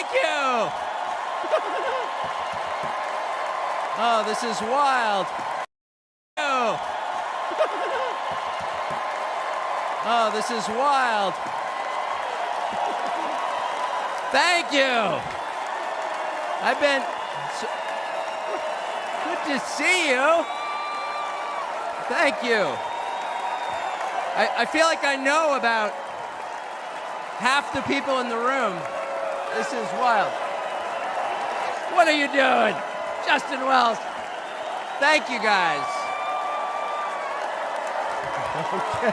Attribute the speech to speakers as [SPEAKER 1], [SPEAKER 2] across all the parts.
[SPEAKER 1] Thank you. Oh, this is wild. Oh, this is wild. Thank you. I've been so good to see you. Thank you. I feel like I know about half the people in the room. This is wild. What are you doing? Justin Wells. Thank you, guys. Okay.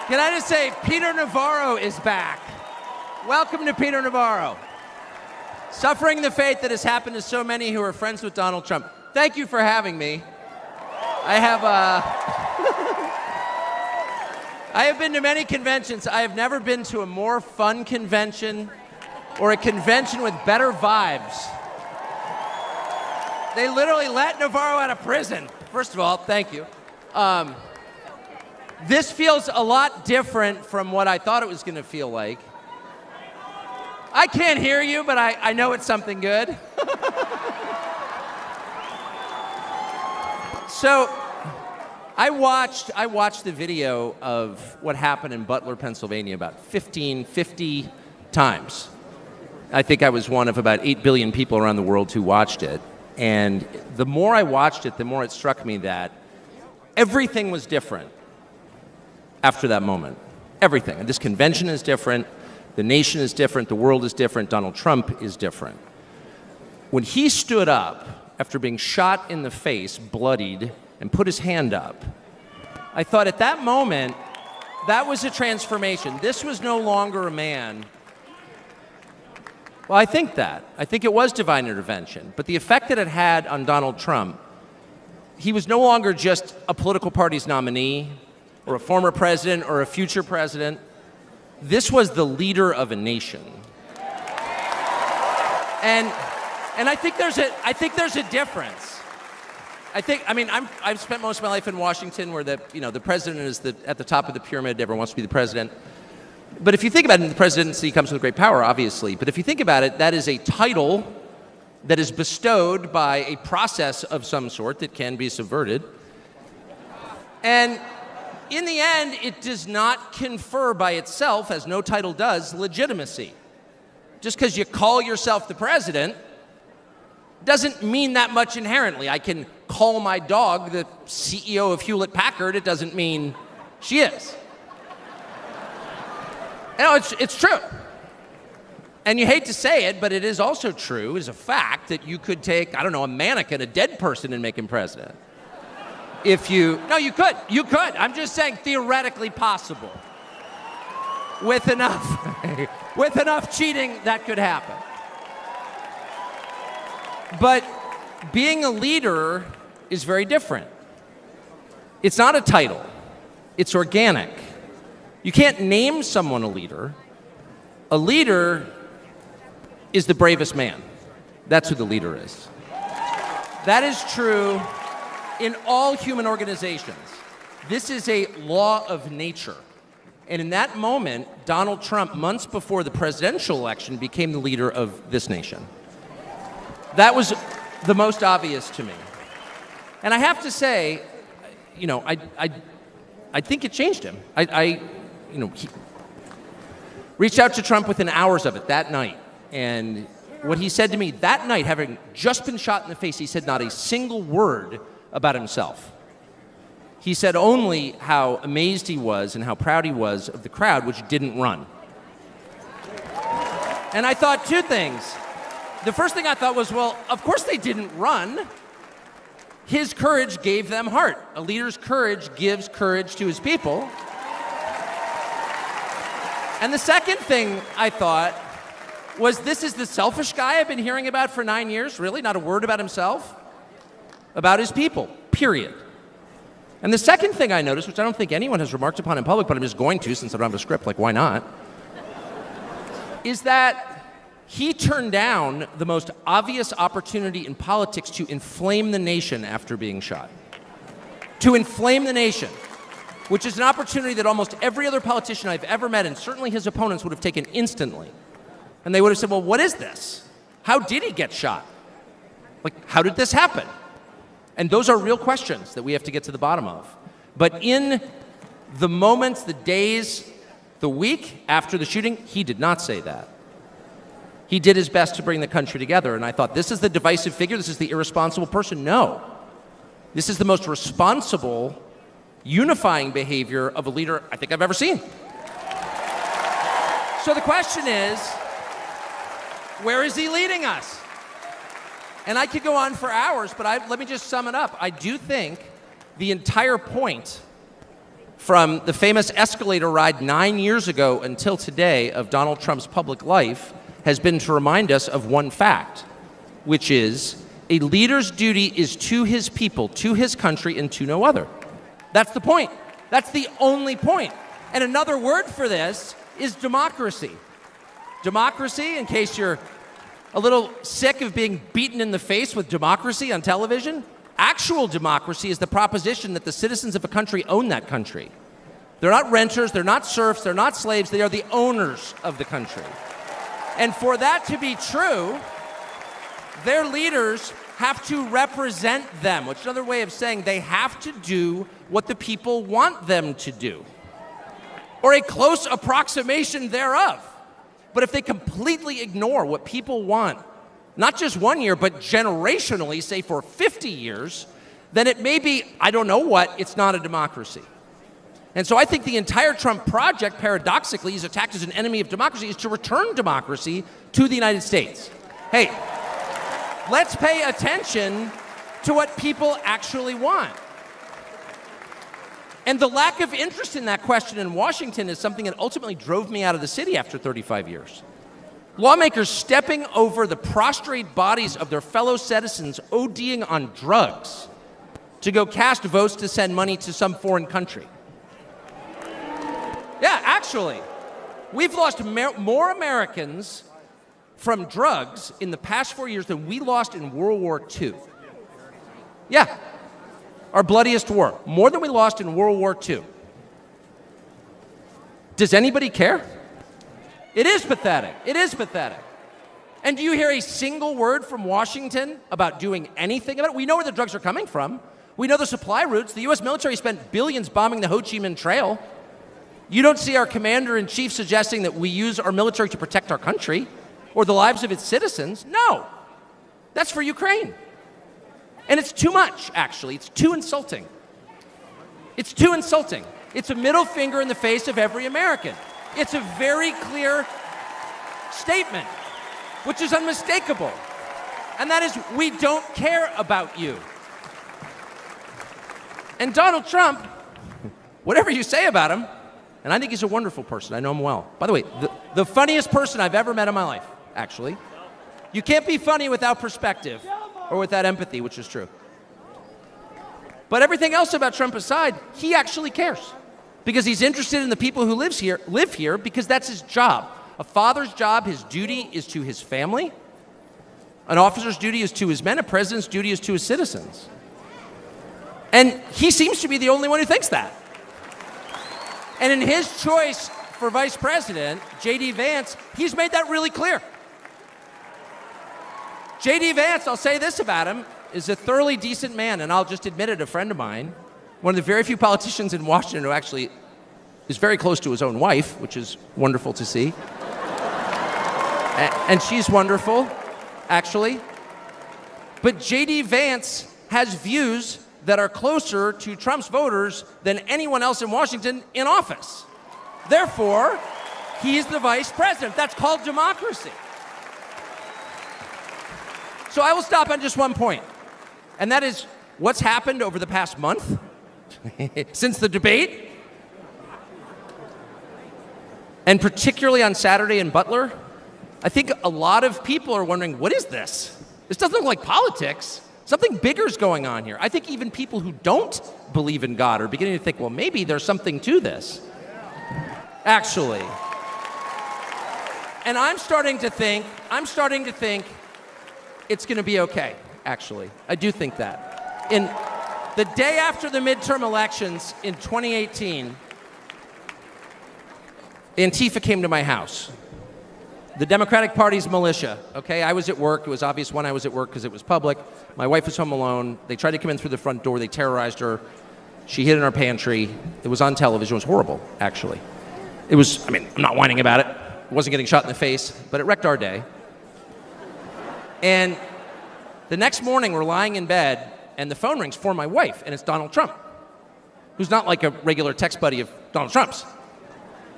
[SPEAKER 1] Can I just say, Peter Navarro is back. Welcome to Peter Navarro. Suffering the fate that has happened to so many who are friends with Donald Trump. Thank you for having me. I have been to many conventions. I have never been to a more fun convention or a convention with better vibes. They literally let Navarro out of prison. First of all, thank you. This feels a lot different from what I thought it was going to feel like. I can't hear you, but I know it's something good. So I watched the video of what happened in Butler, Pennsylvania about 50 times. I think I was one of about 8 billion people around the world who watched it. And the more I watched it, the more it struck me that everything was different after that moment. Everything. And this convention is different. The nation is different. The world is different. Donald Trump is different. When he stood up after being shot in the face, bloodied, and put his hand up, I thought at that moment, that was a transformation. This was no longer a man. Well, I think it was divine intervention. But the effect that it had on Donald Trump, he was no longer just a political party's nominee or a former president or a future president. This was the leader of a nation. And I think there's a difference. I've spent most of my life in Washington where the president is at the top of the pyramid, everyone wants to be the president. But if you think about it, the presidency comes with great power, obviously. But if you think about it, that is a title that is bestowed by a process of some sort that can be subverted. And in the end, it does not confer by itself, as no title does, legitimacy. Just because you call yourself the president doesn't mean that much inherently. I can call my dog the CEO of Hewlett-Packard. It doesn't mean she is. No, it's true. And you hate to say it, but it is also true, it is a fact, that you could take, a mannequin, a dead person, and make him president. You could. I'm just saying theoretically possible. With enough cheating, that could happen. But being a leader is very different. It's not a title. It's organic. You can't name someone a leader. A leader is the bravest man. That's who the leader is. That is true in all human organizations. This is a law of nature. And in that moment, Donald Trump, months before the presidential election, became the leader of this nation. That was the most obvious to me. And I have to say, I think it changed him. He reached out to Trump within hours of it that night. And what he said to me that night, having just been shot in the face, he said not a single word about himself. He said only how amazed he was and how proud he was of the crowd, which didn't run. And I thought two things. The first thing I thought was, well, of course they didn't run. His courage gave them heart. A leader's courage gives courage to his people. And the second thing I thought was, this is the selfish guy I've been hearing about for 9 years? Really? Not a word about himself? About his people, period. And the second thing I noticed, which I don't think anyone has remarked upon in public, but I'm just going to since I don't have a script, like why not, is that he turned down the most obvious opportunity in politics to inflame the nation after being shot. To inflame the nation, which is an opportunity that almost every other politician I've ever met, and certainly his opponents, would have taken instantly. And they would have said, well, what is this? How did he get shot? Like, how did this happen? And those are real questions that we have to get to the bottom of. But in the moments, the days, the week after the shooting, he did not say that. He did his best to bring the country together. And I thought, this is the divisive figure? This is the irresponsible person? No. This is the most responsible, unifying behavior of a leader I think I've ever seen. So the question is, where is he leading us? And I could go on for hours, but let me just sum it up. I do think the entire point from the famous escalator ride 9 years ago until today of Donald Trump's public life has been to remind us of one fact, which is a leader's duty is to his people, to his country, and to no other. That's the point. That's the only point. And another word for this is democracy. Democracy, in case you're a little sick of being beaten in the face with democracy on television, actual democracy is the proposition that the citizens of a country own that country. They're not renters, they're not serfs, they're not slaves, they are the owners of the country. And for that to be true, their leaders have to represent them, which is another way of saying they have to do what the people want them to do, or a close approximation thereof. But if they completely ignore what people want, not just 1 year, but generationally, say for 50 years, then it may be, I don't know what, it's not a democracy. And so I think the entire Trump project, paradoxically, is attacked as an enemy of democracy, is to return democracy to the United States. Hey, let's pay attention to what people actually want. And the lack of interest in that question in Washington is something that ultimately drove me out of the city after 35 years. Lawmakers stepping over the prostrate bodies of their fellow citizens ODing on drugs to go cast votes to send money to some foreign country. Yeah, actually, we've lost more Americans from drugs in the past 4 years than we lost in World War II. Yeah, our bloodiest war. More than we lost in World War II. Does anybody care? It is pathetic. It is pathetic. And do you hear a single word from Washington about doing anything about it? We know where the drugs are coming from. We know the supply routes. The U.S. military spent billions bombing the Ho Chi Minh Trail. You don't see our commander-in-chief suggesting that we use our military to protect our country or the lives of its citizens. No. That's for Ukraine. And it's too much, actually. It's too insulting. It's too insulting. It's a middle finger in the face of every American. It's a very clear statement, which is unmistakable. And that is, we don't care about you. And Donald Trump, whatever you say about him, and I think he's a wonderful person. I know him well. By the way, the funniest person I've ever met in my life, actually. You can't be funny without perspective or without empathy, which is true. But everything else about Trump aside, he actually cares because he's interested in the people who live here because that's his job. A father's job, his duty is to his family. An officer's duty is to his men. A president's duty is to his citizens. And he seems to be the only one who thinks that. And in his choice for vice president, J.D. Vance, he's made that really clear. J.D. Vance, I'll say this about him, is a thoroughly decent man, and I'll just admit it, a friend of mine, one of the very few politicians in Washington who actually is very close to his own wife, which is wonderful to see. And she's wonderful, actually. But J.D. Vance has views that are closer to Trump's voters than anyone else in Washington in office. Therefore, he's the vice president. That's called democracy. So I will stop on just one point, and that is what's happened over the past month since the debate, and particularly on Saturday in Butler. I think a lot of people are wondering, what is this? This doesn't look like politics. Something bigger is going on here. I think even people who don't believe in God are beginning to think, well, maybe there's something to this, actually. And I'm starting to think it's going to be okay, actually. I do think that. In the day after the midterm elections in 2018, Antifa came to my house. The Democratic Party's militia, okay? I was at work. It was obvious when I was at work because it was public. My wife was home alone. They tried to come in through the front door. They terrorized her. She hid in our pantry. It was on television. It was horrible, actually. It was, I mean, I'm not whining about it. It wasn't getting shot in the face, but it wrecked our day. And the next morning, we're lying in bed, and the phone rings for my wife, and it's Donald Trump, who's not like a regular text buddy of Donald Trump's.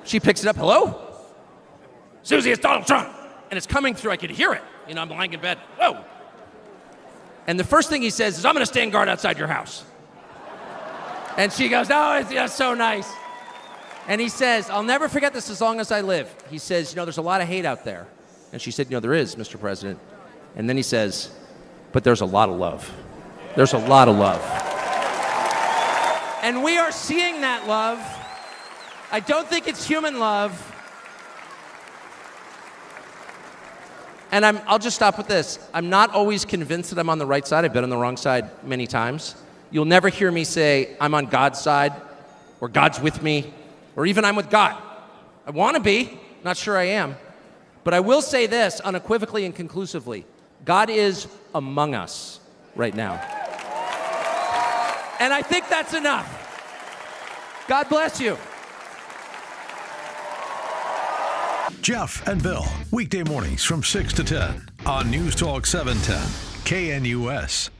[SPEAKER 1] She picks it up. Hello? Susie, it's Donald Trump. And it's coming through. I could hear it. You know, I'm lying in bed. Whoa. And the first thing he says is, I'm going to stand guard outside your house. And she goes, oh, that's so nice. And he says, I'll never forget this as long as I live. He says, you know, there's a lot of hate out there. And she said, you know, there is, Mr. President. And then he says, but there's a lot of love. There's a lot of love. And we are seeing that love. I don't think it's human love. And I'll just stop with this. I'm not always convinced that I'm on the right side. I've been on the wrong side many times. You'll never hear me say, I'm on God's side, or God's with me, or even I'm with God. I want to be, not sure I am. But I will say this unequivocally and conclusively. God is among us right now. And I think that's enough. God bless you.
[SPEAKER 2] Jeff and Bill, weekday mornings from 6 to 10 on News Talk 710, KNUS.